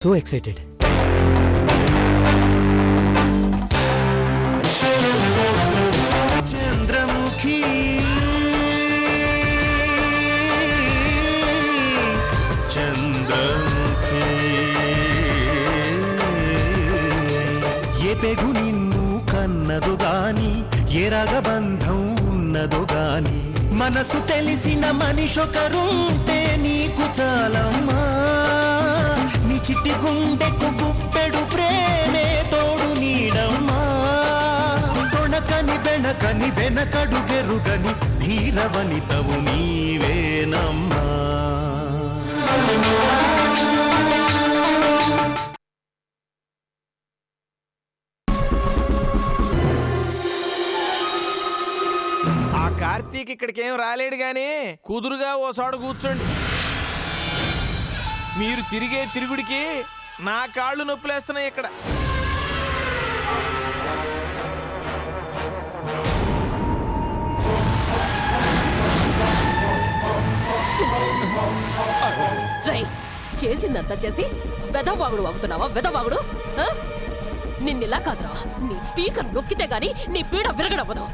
So excited. Chandramukhi Chandramukhi ఏ పెగు నిన్ను కన్నదు గాని ఏ రగబంధం ఉన్నదు గాని మనసు తెలిసిన మనిషొకరుంటే నీకు చాలమ్మా నీ చిట్టి గుండెకు గుప్పెడు ప్రేమే తోడు నీడమ్మా తొణకని బెణకని వెనకడు గెరుగని ధీరవనితవు నీవేనమ్మా. కార్తీక్ ఇక్కడికేం రాలేడు గాని కుదురుగా ఓ చోట కూర్చోండి. మీరు తిరిగే తిరుగుడికి నా కాళ్ళు నొప్పులేస్తున్నాయి ఇక్కడ. చేసిందంతా చేసి వెధవాగుడు వాగుతున్నావా? వెధవాగుడు నిన్నిలా కాదురా, నీ పీక నొక్కితే గాని నీ పీడ విరగడవ్వదు.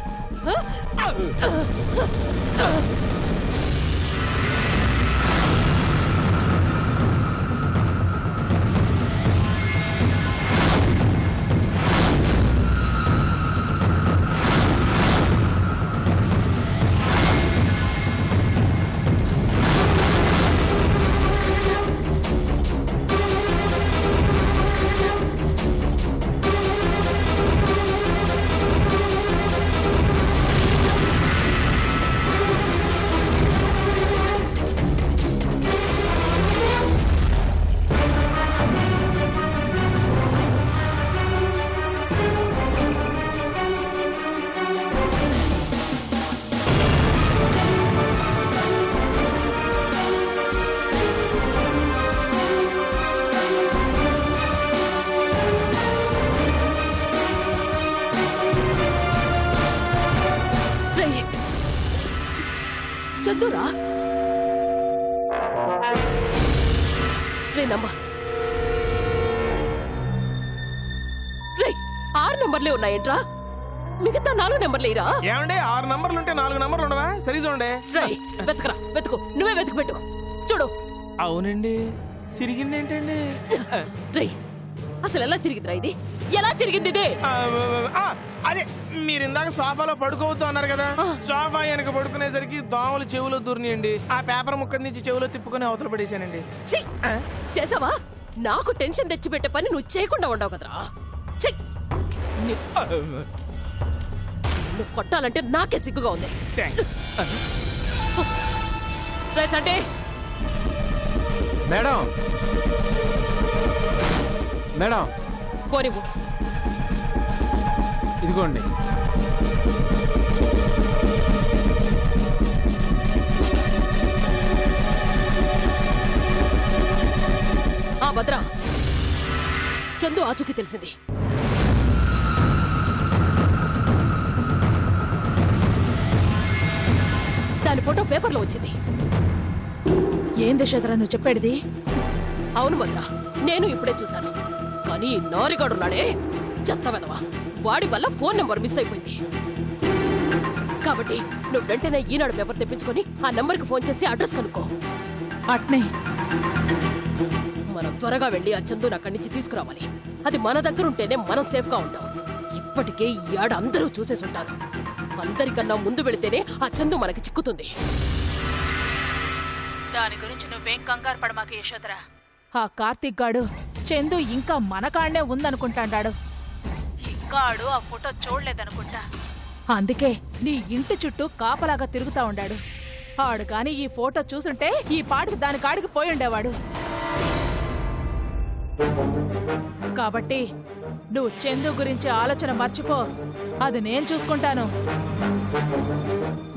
చందురా రేనమ్మా, రే 6 నంబర్లే ఉన్నాయంట్రా, మిగతా 4 నంబర్లేరా? ఏమండి 6 నంబర్లుంటే 4 నంబర్లు ఉండవా? సరి చూడండి. రే వెతకరా, వెతుకు, నువ్వే వెతుకు పెట్టు చూడు. అవునండి, సిరిగింది ఏంటండి? రే అసలు ఎలా చిరిగిందిరా ఇది? ఎలా చిరిగింది ఇది? అదే మీరు ఇందాక సోఫాలో పడుకోవద్దు అన్నారు కదా, సోఫా వెనక పడుకునేసరికి దోమలు చెవులో దూరినాయండి. ఆ పేపర్ ముక్క నుంచి చెవులో తిప్పుకొని అవతల పడేశానండి. చేసావా? నాకు టెన్షన్ తెచ్చిపెట్టే పని నువ్వు చేయకుండా ఉండవు కదరా. నువ్వు కొట్టాలంటే నాకే సిగ్గుగా ఉంది. అంటే మేడం మేడం ఫోన్ ఇవ్వు. ఇదిగోండి. భద్రా, చందు ఆచూకీ తెలిసింది. దాని ఫోటో పేపర్లో వచ్చింది. ఏం దశరథరా నువ్వు చెప్పేది? అవును భద్రా, నేను ఇప్పుడే చూశాను. కానీ నారిగాడున్నాడే చెత్త వెదవా, వాడి వల్ల ఫోన్ నెంబర్ మిస్ అయిపోయింది. కాబట్టి నువ్వు వెంటనే ఈనాడు పేపర్ తెప్పించుకొని ఆ నెంబర్కి ఫోన్ చేసి అడ్రస్ కనుక్కో. అట్నే మనం త్వరగా వెళ్ళి ఆ చందుని అక్కడి నుంచి తీసుకురావాలి. అది మన దగ్గర ఉంటేనే మనం సేఫ్ గా ఉంటాం. ఇప్పటికే ఈ ఆడ అందరూ చూసేసుంటారు. అందరికన్నా ముందు వెళితేనే ఆ చందు మనకి చిక్కుతుంది. దాని గురించి నువ్వేం కంగారు పడమాక యశోదరా. ఆ కార్తీక్ గాడు చందు ఇంకా మన కాడనే ఉందనుకుంటాడాడు. ఇంకా ఆడు ఆ ఫోటో చూడలేదనుకుంటా. అందుకే నీ ఇంటి చుట్టూ కాపలాగా తిరుగుతా ఉండాడు. ఆడు కాని ఈ ఫోటో చూసుంటే ఈ పాటికి దాని కాడికి పోయి ఉండేవాడు. కాబట్టి నువ్వు చందు గురించి ఆలోచన మర్చిపో, అది నేను చూసుకుంటాను.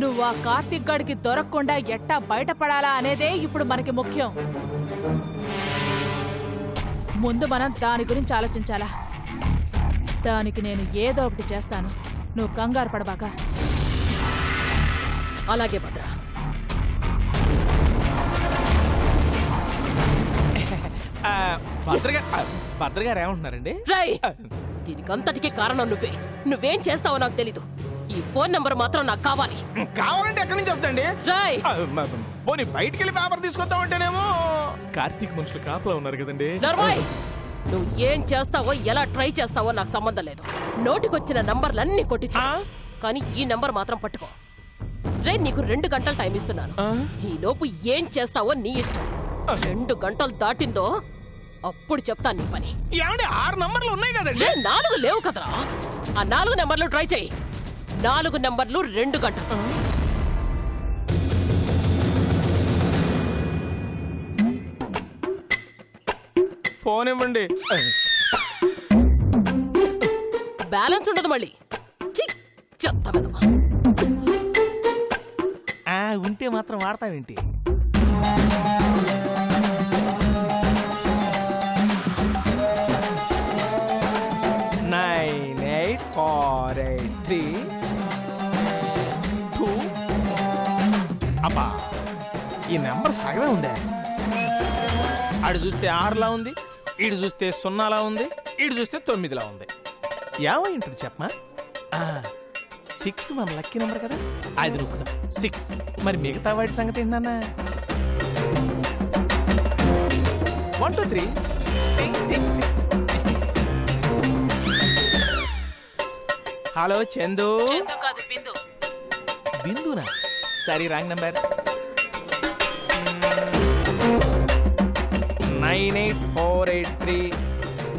నువ్వు ఆ కార్తీక్ గాడికి దొరకకుండా ఎట్టా బయటపడాలా అనేదే ఇప్పుడు మనకి ముఖ్యం. ముందు మనం దాని గురించి ఆలోచించాలా. దానికి నేను ఏదో ఒకటి చేస్తాను, నువ్వు కంగారు పడబాక. అలాగే భద్ర. భద్రగారు ఏమంటున్నారండి? రై దీనికంతటికీ కారణం నువ్వేం చేస్తావో నాకు తెలీదు. ఈ ఫోన్ నంబర్ మాత్రం నాకు కావాలి. కావాలంటే ఎక్కడి నుంచి వస్తండి? రాయ్ పోనీ బయటికి వెళ్ళి పేపర్ తీసుకొద్దామంటేనేమో కార్తీక్ మనుషులు కాపలా ఉన్నారు కదండి. నర్వాయ్ నువ్వు ఏం చేస్తావో ఎలా ట్రై చేస్తావో నాకు సంబంధం లేదు. నోటికొచ్చిన నంబర్లన్నీ కొట్టించు, కానీ ఈ నంబర్ మాత్రం పట్టుకో. రే నీకు 2 గంటలు టైం ఇస్తున్నాను. ఈ లోపు ఏం చేస్తావో నీ ఇష్టం. 2 గంటలు దాటిందో అప్పుడు చెప్తాను నీ పని. ఏమండి 6 నంబర్లు ఉన్నాయి కదండి? 4 లేవు కదరా. ఆ 4 నెంబర్లు ట్రై చేయి. 4 నెంబర్లు 2 గంటలు. ఫోన్ ఇవ్వండి. బ్యాలెన్స్ ఉండదు మళ్ళీ. చెత్త వెధవ. ఉంటే మాత్రం వాడతావేంటి? నైన్ 8 4 8 3 2. అబ్బా ఈ నెంబర్ సగమే ఉందే. ఆడు చూస్తే 6లా ఉంది, ఈడు చూస్తే 0లా ఉంది, ఈడు చూస్తే 9లా ఉంది. ఏమై ఉంటుంది చెప్పమా? 6 మన లక్కీ నెంబర్ కదా, అది నొక్కుదాం. 6. మరి మిగతా వాడి సంగతి ఏంటన్నా? 1 2 3. హలో చందు. కాదు బిందు. బిందునా? సరే రాంగ్ నెంబర్. 9 8 4 8 3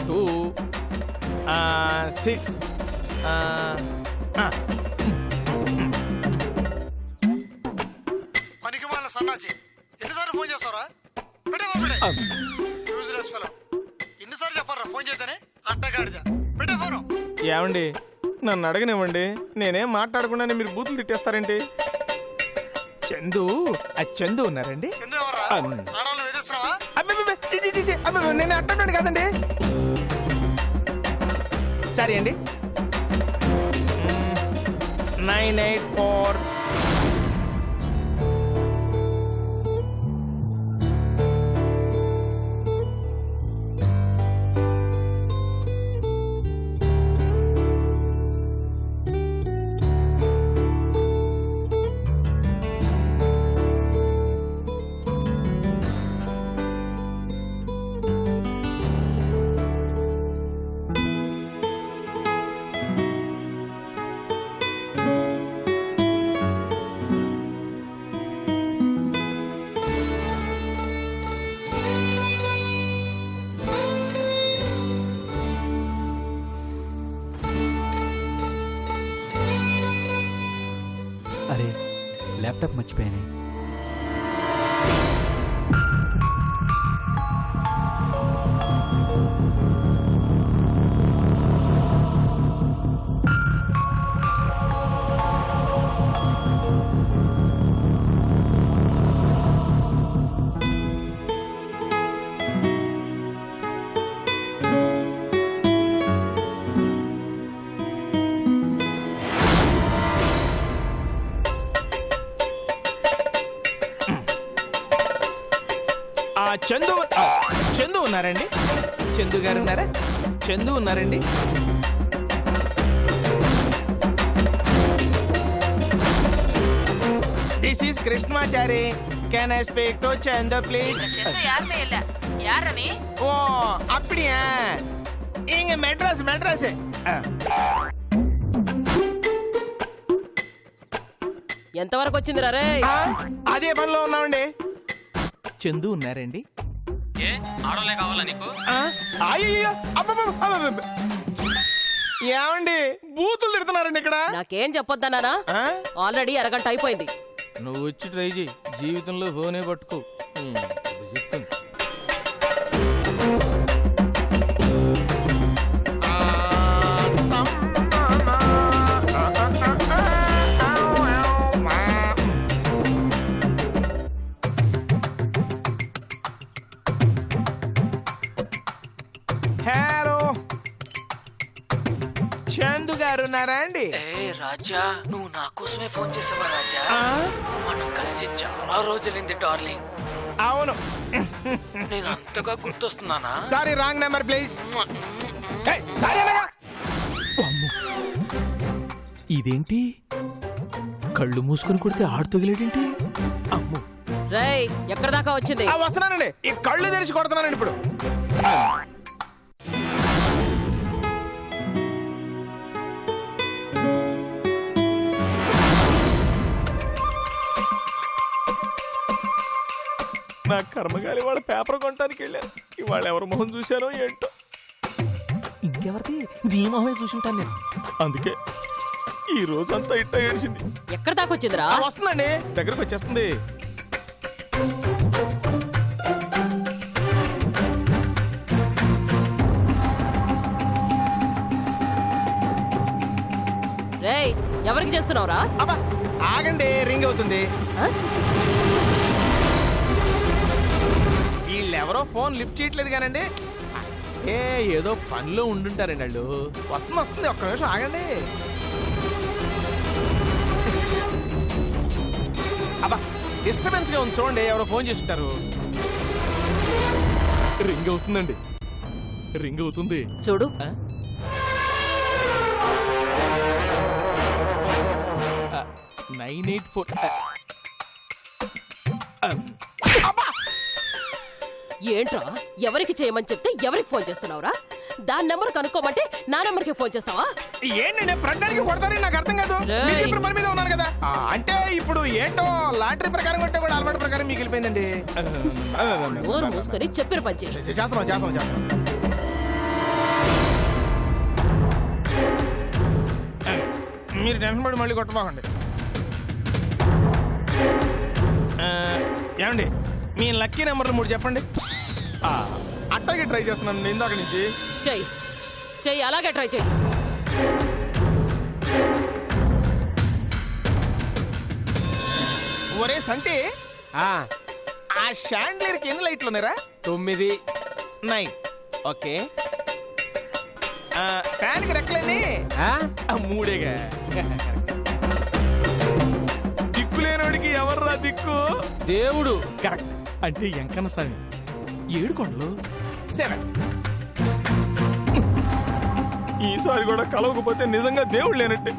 2 6. పనికి మాల సన్నాసి ఎన్నిసార్లు ఫోన్ చేస్తారా? Useless fellow. ఎన్నిసార్లు చెప్పారా ఫోన్ చేద్దానే? అట్టగాడిదా పెట్టే ఫోను. ఏమండి నన్ను అడగనివ్వండి, నేనేం మాట్లాడకుండానే మీరు బూతులు తిట్టేస్తారేంటి? చందు చందు ఉన్నారండి? ఎందుకు ఎవర్రా? ఆడవాళ్ళు వేధిస్తున్నావా? అబ్బే నేను అట్టండి కాదండి. సరే అండి. 9 8 4. అరే ల్యాప్టాప్ మర్చిపోయాను. చందు ఉన్నారండి? చందు గారు ఉన్నారా? చందు ఉన్నారండి? This is Krishnamachari. Can I speak to Chandu please? యారని? ఓ அப்படியா? இங்க மெட்ராஸ். ఎంతవరకు వచ్చింది రే? అదే పనిలో ఉన్నామండి. చందు ఉన్నారండి? ఆడోలే కావాలా నీకు? అయ్యో ఏమండి బూతులు తిడుతున్నారండి ఇక్కడ? నాకేం చెప్పొద్దన్నానా? ఆల్రెడీ అరగంట అయిపోయింది. నువ్వు వచ్చి ట్రై చేయి, జీవితంలో ఫోనే పట్టుకో. చెప్తాను. చందు గారు ఉన్నారా అండి? రాజా నువ్వు నా కోసమే ఫోన్ చేసావా రాజా? మనం కలిసి చాలా రోజులైంది డార్లింగ్. అవును నేను అంతగా గుర్తొస్తున్నానా? Sorry wrong number please. Sorry అనగా. ఇదేంటి కళ్ళు మూసుకుని కొడితే ఆడు తగిలేడేంటి? అమ్మో, రేయ్ ఎక్కడ దాకా వచ్చింది? వస్తున్నానండి. ఈ కళ్ళు తెరిచి కొడుతున్నానండి ఇప్పుడు. నా కర్మగాలి వాళ్ళ పేపర్ కొనడానికి వెళ్ళారు. ఇవాళ ఎవరి మొహం చూశారో ఏంటో. ఇంకెవరిది దీ మొహమే చూసుంటాను నేను. అందుకే ఈ రోజంతా ఇట్ట ఏడిసింది. ఎక్కడ దాకా వచ్చిందిరా? వస్తుందండి, దగ్గరకు వచ్చేస్తుంది. రేయ్ ఎవరికి చేస్తున్నావురా? అబ్బా ఆగండి, రింగ్ అవుతుంది. వీళ్ళెవరో ఫోన్ లిఫ్ట్ చేయట్లేదు కానండి. ఏదో పనిలో ఉండుంటారండి వాళ్ళు. వస్తుంది, ఒక్క నిమిషం ఆగండి. అబ్బా డిస్టర్బెన్స్ గా ఉంది చూడండి, ఎవరో ఫోన్ చేస్తుంటారు. రింగ్ అవుతుందండి, రింగ్ అవుతుంది. చూడు. 984. ఏంట్రా ఎవరికి చేయమని చెప్తే ఎవరికి ఫోన్ చేస్తున్నావురా? దాని నెంబర్ కనుక్కోమంటే నా నెంబర్కి ఫోన్ చేస్తావా? ఏంటండి ప్రకటానికి కొడతారని నాకు అర్థం కాదు. మీరు ఇప్పుడు పని మీద ఉన్నారు కదా. అంటే ఇప్పుడు ఏంటో లాటరీ ప్రకారం కొట్టే కూడా అలవాటు ప్రకారం మీకు వెళ్ళిపోయిందండి. ఊరు మూసుకొని చెప్పిన పని చేయి. చేస్తాం. మీరు టెన్షన్ పడి మళ్ళీ కొట్టబాకండి. ఏమండి మీ లక్కీ నెంబర్లు 3 చెప్పండి. అట్టాగే ట్రై చేస్తున్నాను ఇందాక నుంచి. చెయ్యి అలాగే ట్రై చెయ్యి. ఒరే సంటి, ఆ షాండ్లియర్కి ఎన్ని లైట్లు ఉన్నారా? 9. 9. ఓకే. ఫ్యాన్కి రెక్కలన్నీ 3. దిక్కులేనోడికి ఎవర్రా దిక్కు? దేవుడు. కరెక్ట్. అంటే ఎంకన్న స్వామి. 7 కొండలు 7. ఈసారి కూడా కలవకపోతే నిజంగా దేవుడు లేనట్టే.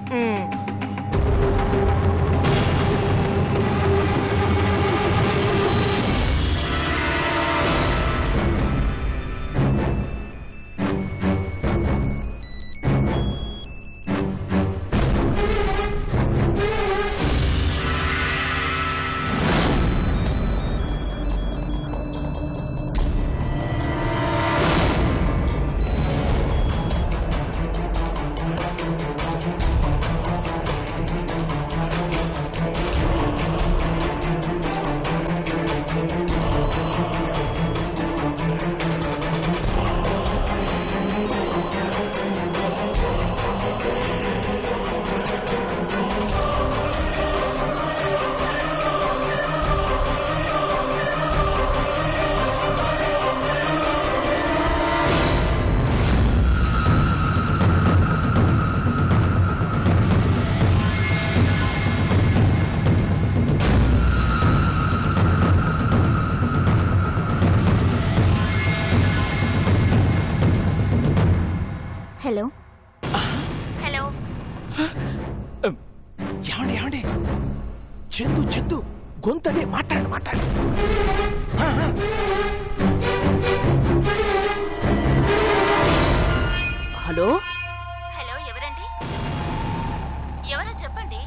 హలో ఏమండి చందు గొంతదే, మాట్లాడు. హలో ఎవరండి? ఎవరో చెప్పండి.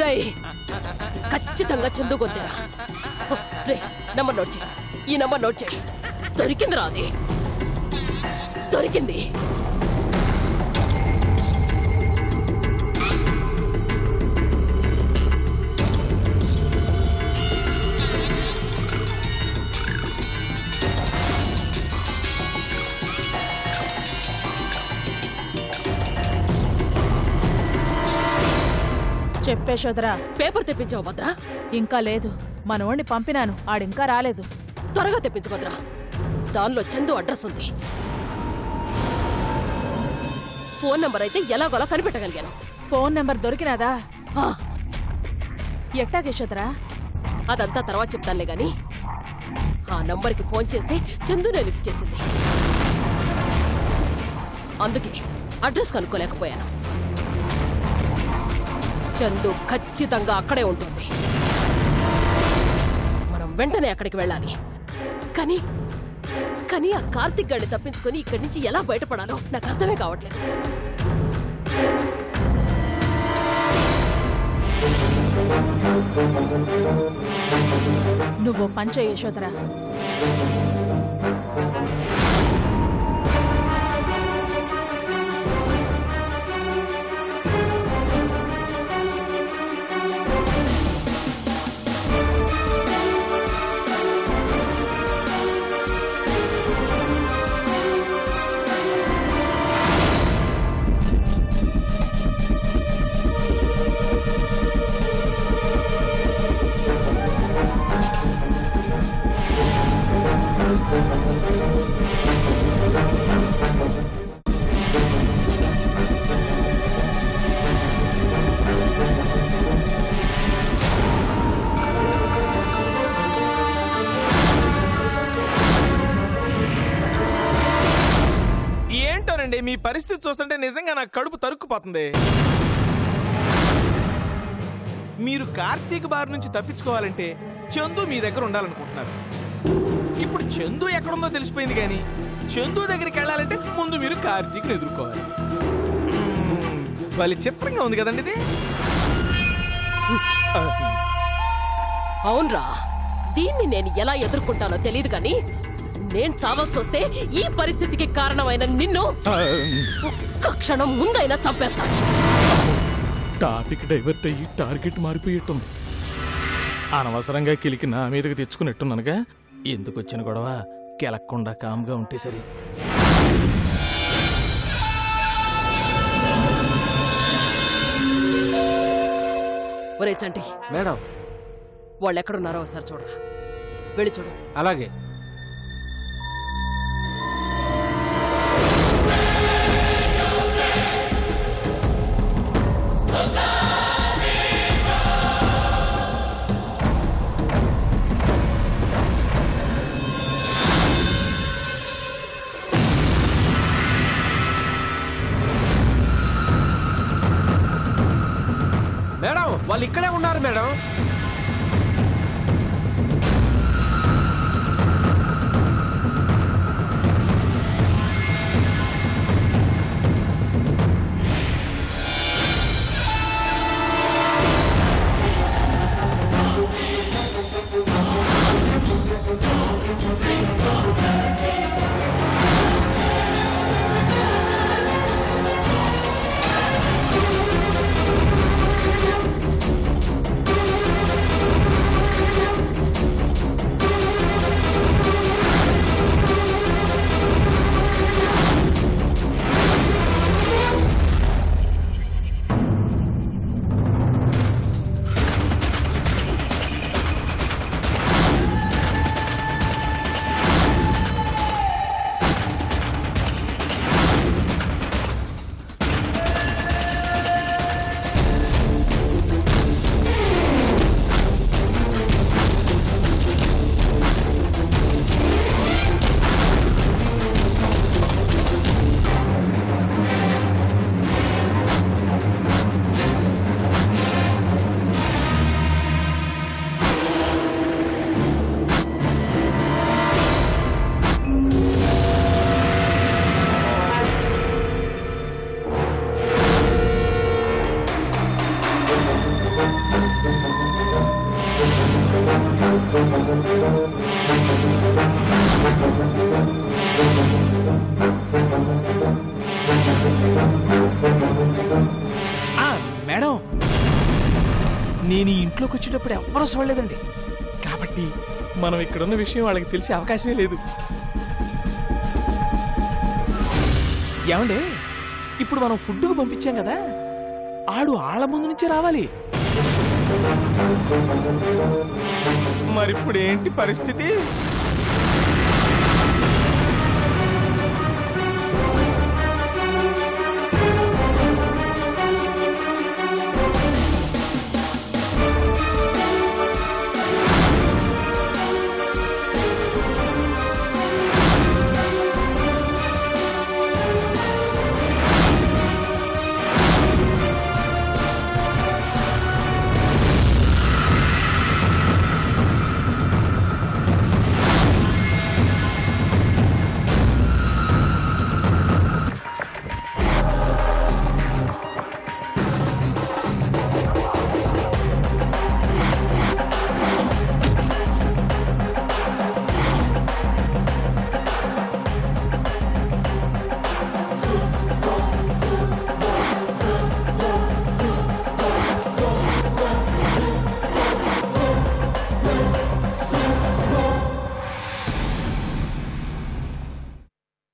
రేయ్ ఖచ్చితంగా చందు గొంతేరా. రే నంబర్ నోట్ చేయి. ఈ నంబర్ నోట్ చేయి. దొరికిందిరా, అది దొరికింది. చెప్పే సోదరా. పేపర్ తెప్పించావు భద్రా? ఇంకా లేదు, మనోడిని పంపినాను, ఆడింకా రాలేదు. త్వరగా తెప్పించు భద్రా. దానిలో చందు అడ్రస్ ఉంది. ఫోన్ నంబర్ అయితే ఎలాగోలా కనిపెట్టగలిగాను. Phone number దొరికినాదా? ఆ, ఎట్టాగ యశోదరా? అదంతా తర్వాత చెప్తానులే గాని ఆ నంబర్కి ఫోన్ చేస్తే చందునే లిఫ్ట్ చేసింది. అందుకే అడ్రస్ కనుక్కోలేకపోయాను. చందు ఖచ్చితంగా అక్కడే ఉంటుంది. మనం వెంటనే అక్కడికి వెళ్ళాలి. కానీ కానీ ఆ కార్తిక్ గాడిని తప్పించుకొని ఇక్కడి నుంచి ఎలా బయటపడాలో నాకు అర్థమే కావట్లేదు. నువ్వు పంచ యశోదరా. ఏంటోనండి మీ పరిస్థితి చూస్తుంటే నిజంగా నాకు కడుపు తరుక్కుపోతుంది. మీరు కార్తీక్ బారి నుంచి తప్పించుకోవాలంటే చందు మీ దగ్గర ఉండాలనుకుంటున్నారు. ఇప్పుడు చందు ఎక్కడుందో తెలిసిపోయింది, కానీ చందు దగ్గరికి వెళ్ళాలంటే ముందు మీరు కార్తీక్ని ఎదుర్కోవాలి. వాళ్ళ చిత్రంగా ఉంది కదండి ఇది. అవునరా, దీన్ని నేను ఎలా ఎదుర్కొంటానో తెలియదు కానీ నేను చావాల్సి వస్తే ఈ పరిస్థితికి కారణమైన నిన్ను ఒక్క క్షణం ముందైనా చంపేస్తాను. టాపిక్ డైవర్ట్ అయ్యి టార్గెట్ మారిపోయేట్టుంది. అనవసరంగా కిలికి నా మీదకి తెచ్చుకున్నట్టున్నానుగా. ఎందుకు వచ్చిన గొడవ? కెలక్కుండా కామ్గా ఉంటే సరే. ఒరే చంటి, మేడం. వాళ్ళు ఎక్కడున్నారో ఒకసారి చూడరా. వెళ్ళి చూడు. అలాగే. మేడం, వాళ్ళు ఇక్కడే ఉన్నారు మేడం. మేడం, నేను ఈ ఇంట్లోకి వచ్చేటప్పుడు ఎవ్వరూ చూడలేదండి. కాబట్టి మనం ఇక్కడున్న విషయం వాళ్ళకి తెలిసే అవకాశమే లేదు. ఏమండే, ఇప్పుడు మనం ఫుడ్కు పంపించాం కదా, ఆడు ఆళ్ళ ముందు నుంచే రావాలి. మరిప్పుడు ఏంటి పరిస్థితి?